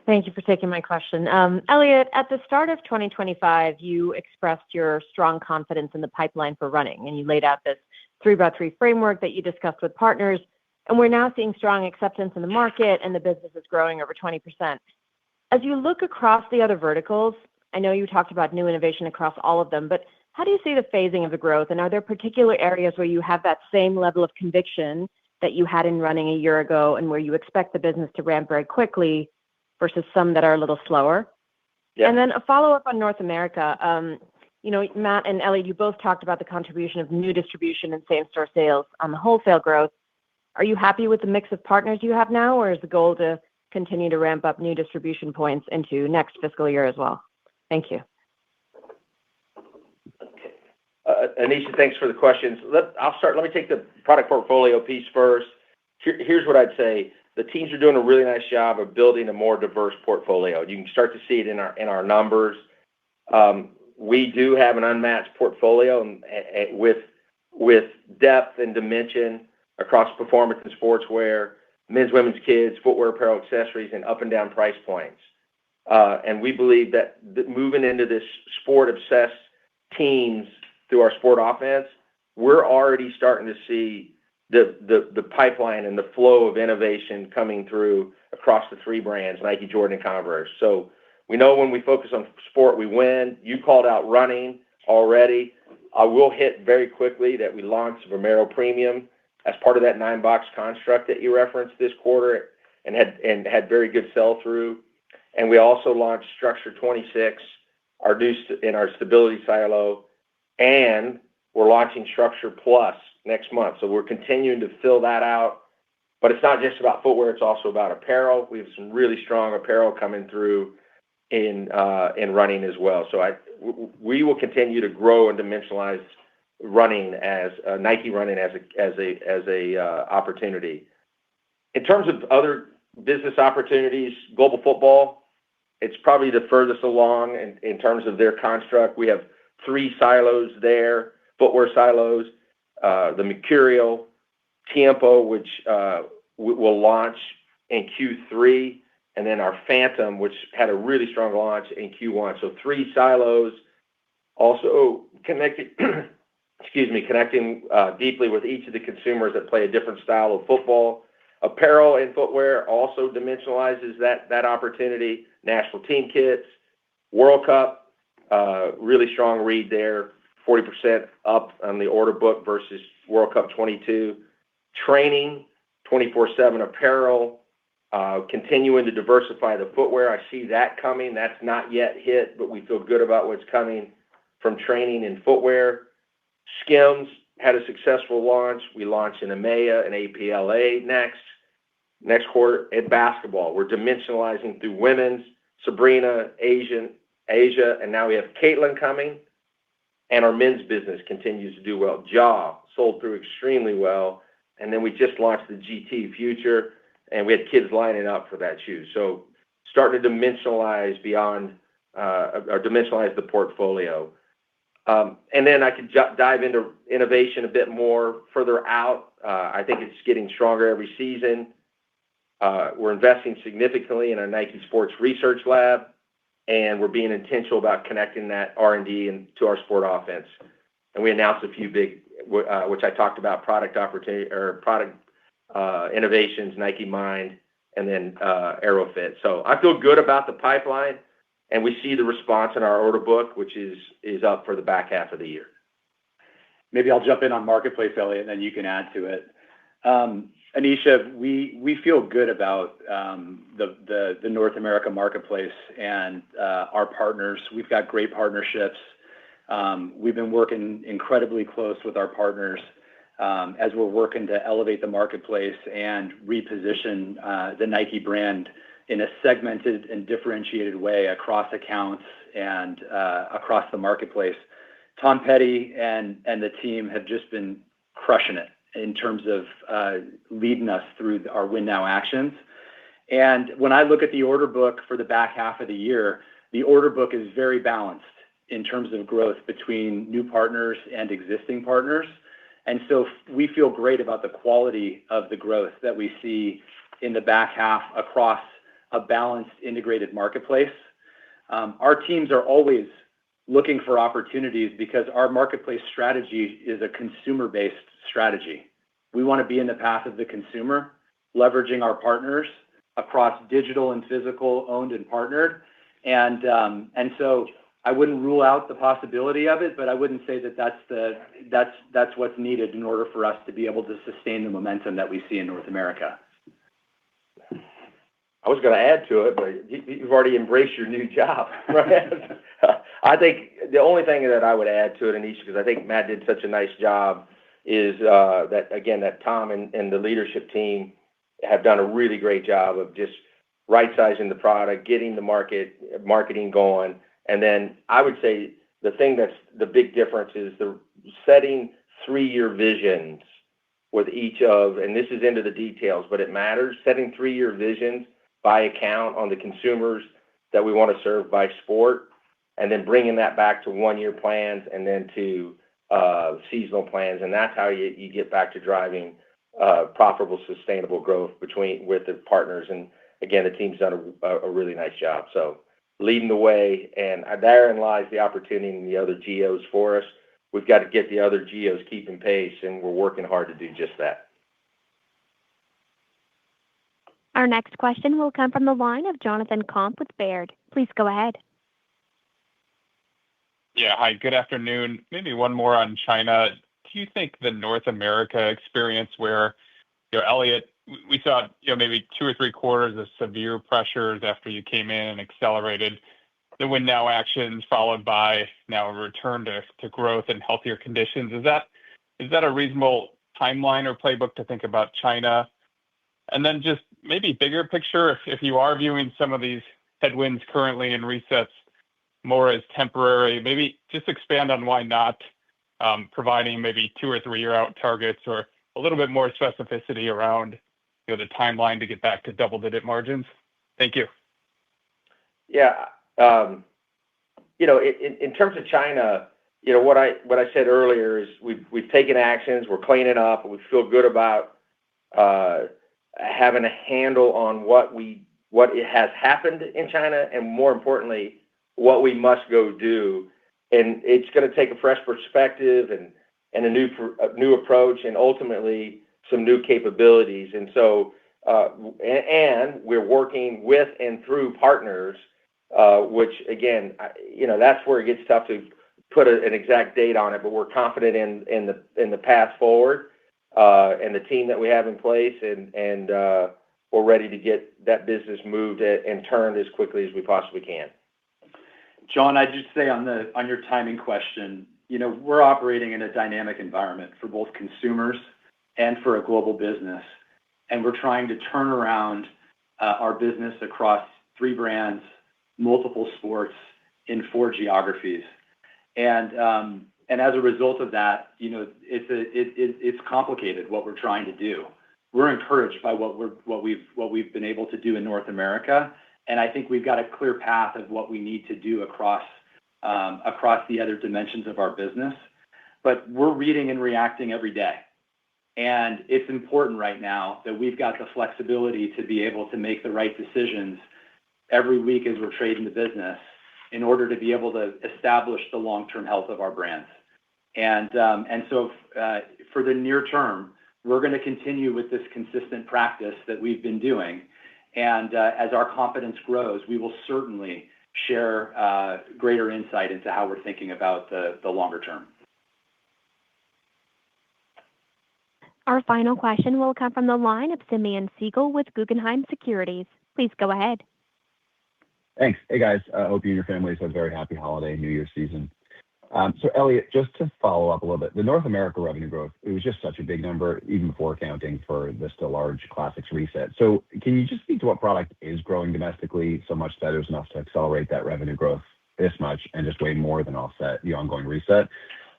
Thank you for taking my question. Elliott, at the start of 2025, you expressed your strong confidence in the pipeline for running, and you laid out this 3x3 framework that you discussed with partners. And we're now seeing strong acceptance in the market, and the business is growing over 20%. As you look across the other verticals, I know you talked about new innovation across all of them, but how do you see the phasing of the growth? And are there particular areas where you have that same level of conviction that you had in running a year ago, and where you expect the business to ramp very quickly versus some that are a little slower? Yeah. And then a follow-up on North America. Matt and Elliott, you both talked about the contribution of new distribution and same-store sales on the wholesale growth. Are you happy with the mix of partners you have now, or is the goal to continue to ramp up new distribution points into next fiscal year as well? Thank you. Okay. Anisha, thanks for the questions. Let me take the product portfolio piece first. Here's what I'd say. The teams are doing a really nice job of building a more diverse portfolio. You can start to see it in our numbers. We do have an unmatched portfolio with depth and dimension. across performance and sportswear, men's, women's, kids, footwear, apparel, accessories, and up and down price points. And we believe that moving into this sport-obsessed teams through our sport offense, we're already starting to see the pipeline and the flow of innovation coming through across the three brands, Nike, Jordan, and Converse. So we know when we focus on sport, we win. You called out running already. I will hit very quickly that we launched Vomero Premium as part of that 9-box construct that you referenced this quarter and had very good sell-through. And we also launched Structure 26, our new in our stability silo, and we're launching Structure Plus next month. So we're continuing to fill that out. But it's not just about footwear; it's also about apparel. We have some really strong apparel coming through in running as well. So we will continue to grow and dimensionalize running as Nike running as a opportunity. In terms of other business opportunities, global football, it's probably the furthest along in terms of their construct. We have 3 silos there, footwear silos, the Mercurial, Tiempo, which will launch in Q3, and then our Phantom, which had a really strong launch in Q1. So 3 silos, also connecting deeply with each of the consumers that play a different style of football. Apparel and footwear also dimensionalizes that opportunity. National team kits, World Cup, really strong read there, 40% up on the order book versus World Cup 22. Training, 24/7 apparel, continuing to diversify the footwear. I see that coming. That's not yet hit, but we feel good about what's coming from training and footwear. Skims had a successful launch. We launched in EMEA and APLA next quarter. At basketball, we're dimensionalizing through women's, Sabrina, Asia, and now we have Caitlin coming. And our men's business continues to do well. Jaw sold through extremely well. And then we just launched the GT Future, and we had kids lining up for that shoe. So starting to dimensionalize beyond, or dimensionalize the portfolio. And then I could dive into innovation a bit more further out. I think it's getting stronger every season. We're investing significantly in our Nike Sports Research Lab, and we're being intentional about connecting that R&D into our sport offense. And we announced a few big, which I talked about, product opportunity or product innovations, Nike Mind, and then AeroFit. So I feel good about the pipeline, and we see the response in our order book, which is up for the back half of the year. Maybe I'll jump in on Marketplace, Elliot, and then you can add to it. Anisha, we feel good about the North America Marketplace and our partners. We've got great partnerships. We've been working incredibly close with our partners as we're working to elevate the marketplace and reposition the Nike brand in a segmented and differentiated way across accounts and across the marketplace. Tom Petty and the team have just been crushing it in terms of leading us through our Win Now actions. And when I look at the order book for the back half of the year, the order book is very balanced in terms of growth between new partners and existing partners. And so we feel great about the quality of the growth that we see in the back half across a balanced, integrated marketplace. Our teams are always looking for opportunities because our marketplace strategy is a consumer-based strategy. We want to be in the path of the consumer, leveraging our partners across digital and physical, owned and partnered. And so I wouldn't rule out the possibility of it, but I wouldn't say that that's what's needed in order for us to be able to sustain the momentum that we see in North America. I was going to add to it, but you've already embraced your new job, right? I think the only thing that I would add to it, Anisha, because I think Matt did such a nice job, is that Tom and the leadership team have done a really great job of just right-sizing the product, getting the marketing going. And then I would say the thing that's the big difference is the setting 3-year visions with each of, and this is into the details, but it matters, setting 3-year visions by account on the consumers that we want to serve by sport, and then bringing that back to 1-year plans and then to seasonal plans. And that's how you get back to driving profitable, sustainable growth with the partners. And again, the team's done a really nice job. So leading the way, and therein lies the opportunity in the other geos for us. We've got to get the other geos keeping pace, and we're working hard to do just that. Our next question will come from the line of Jonathan Komp with Baird. Please go ahead. Yeah, hi, good afternoon. Maybe one more on China. Do you think the North America experience where, Elliott, we saw, maybe 2 or 3 quarters of severe pressures after you came in and accelerated the win now actions, followed by now a return to growth and healthier conditions? Is that a reasonable timeline or playbook to think about China? And then just maybe bigger picture, if you are viewing some of these headwinds currently in resets more as temporary, maybe just expand on why not providing maybe 2 or 3 year out targets or a little bit more specificity around the timeline to get back to double-digit margins. Thank you. Yeah. In terms of China, what I said earlier is we've taken actions, we're cleaning up, we feel good about having a handle on what it has happened in China, and more importantly, what we must go do. And it's going to take a fresh perspective and a new approach, and ultimately some new capabilities. And so, and we're working with and through partners, which again, that's where it gets tough to put an exact date on it. But we're confident in the path forward, and the team that we have in place, and we're ready to get that business moved and turned as quickly as we possibly can. John, I'd just say on your timing question, we're operating in a dynamic environment for both consumers and for a global business. And we're trying to turn around our business across 3 brands, multiple sports in 4 geographies. And as a result of that, it's complicated what we're trying to do. We're encouraged by what we've been able to do in North America. And I think we've got a clear path of what we need to do across the other dimensions of our business. But we're reading and reacting every day. And it's important right now that we've got the flexibility to be able to make the right decisions every week as we're trading the business in order to be able to establish the long-term health of our brands. And so for the near term, we're going to continue with this consistent practice that we've been doing. And as our confidence grows, we will certainly share greater insight into how we're thinking about the longer term. Our final question will come from the line of Simeon Siegel with Guggenheim Securities. Please go ahead. Thanks. Hey, guys. I hope you and your families have a very happy holiday New Year season. So, Elliott, just to follow up a little bit, the North America revenue growth, it was just such a big number, even before accounting for the still large Classics reset. So can you just speak to what product is growing domestically so much that it was enough to accelerate that revenue growth this much and just way more than offset the ongoing reset?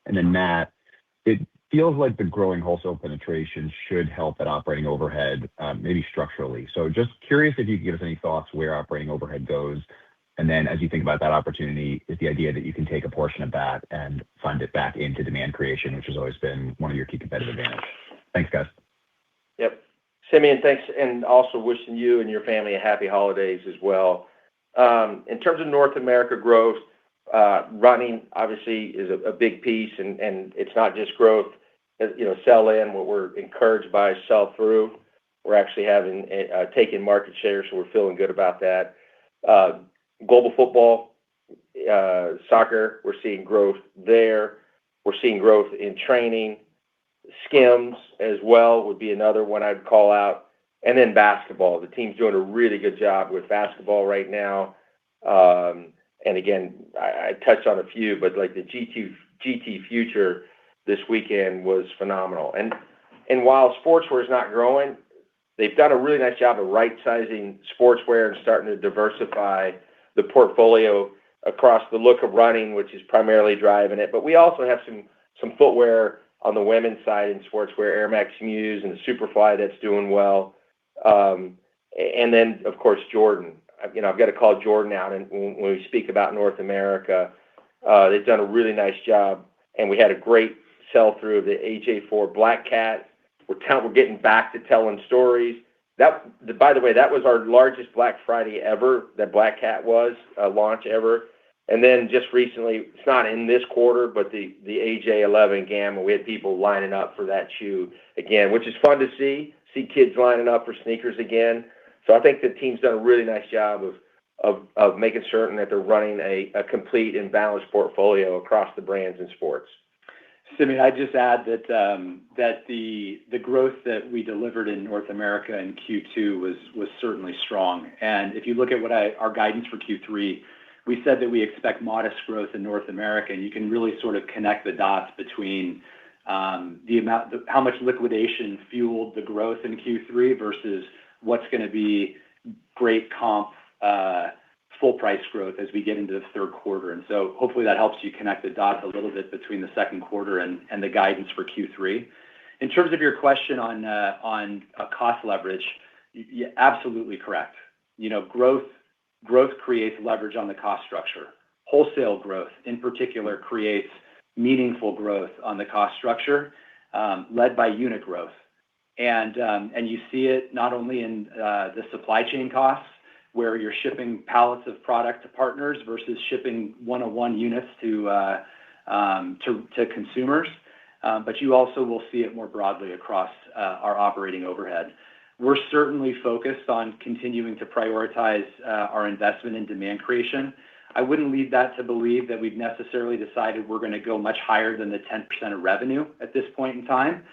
And then, Matt, it feels like the growing wholesale penetration should help that operating overhead, maybe structurally. So just curious if you could give us any thoughts where operating overhead goes. And then as you think about that opportunity, is the idea that you can take a portion of that and fund it back into demand creation, which has always been one of your key competitive advantage. Thanks, guys. Yep. Simeon, thanks. And also wishing you and your family a happy holidays as well. In terms of North America growth, running obviously is a big piece, and it's not just growth, sell in. What we're encouraged by is sell through. We're actually taking market share, so we're feeling good about that. Global football, soccer, we're seeing growth there. We're seeing growth in training. Skims as well would be another one I'd call out. And then basketball. The team's doing a really good job with basketball right now. And again, I touched on a few, but like the GT Future this weekend was phenomenal. And while sportswear is not growing, they've done a really nice job of right-sizing sportswear and starting to diversify the portfolio across the look of running, which is primarily driving it. But we also have some footwear on the women's side in sportswear, Air Max Muse and the Superfly that's doing well. And then, of course, Jordan. I've got to call Jordan out. And when we speak about North America, they've done a really nice job. And we had a great sell-through of the AJ4 Black Cat We're getting back to telling stories. By the way, that was our largest Black Friday ever, that Black Cat was launch ever. And then just recently, it's not in this quarter, but the AJ11 Gamma, we had people lining up for that shoe again, which is fun to see kids lining up for sneakers again. So I think the team's done a really nice job of making certain that they're running a complete and balanced portfolio across the brands and sports. Simeon, I'd just add that the growth that we delivered in North America in Q2 was certainly strong. And if you look at our guidance for Q3, we said that we expect modest growth in North America, and you can really sort of connect the dots between how much liquidation fueled the growth in Q3 versus what's going to be great comp full price growth as we get into the third quarter. And so hopefully that helps you connect the dots a little bit between the second quarter and the guidance for Q3. In terms of your question on cost leverage, you're absolutely correct. Growth creates leverage on the cost structure. Wholesale growth, in particular, creates meaningful growth on the cost structure, led by unit growth. And you see it not only in the supply chain costs, where you're shipping pallets of product to partners versus shipping one-on-one units to consumers, but you also will see it more broadly across our operating overhead. We're certainly focused on continuing to prioritize our investment in demand creation. I wouldn't lead that to believe that we've necessarily decided we're going to go much higher than the 10% of revenue at this point in time,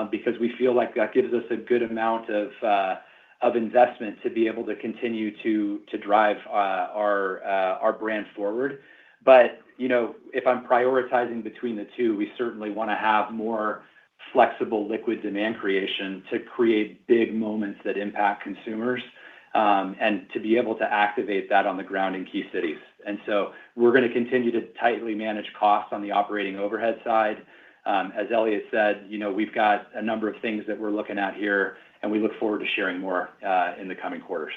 because we feel like that gives us a good amount of investment to be able to continue to drive our brand forward. But if I'm prioritizing between the two, we certainly want to have more flexible liquid demand creation to create big moments that impact consumers, and to be able to activate that on the ground in key cities. And so we're going to continue to tightly manage costs on the operating overhead side. As Elliott said, we've got a number of things that we're looking at here, and we look forward to sharing more in the coming quarters.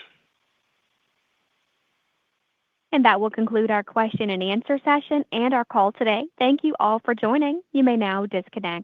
And that will conclude our question and answer session and our call today. Thank you all for joining. You may now disconnect.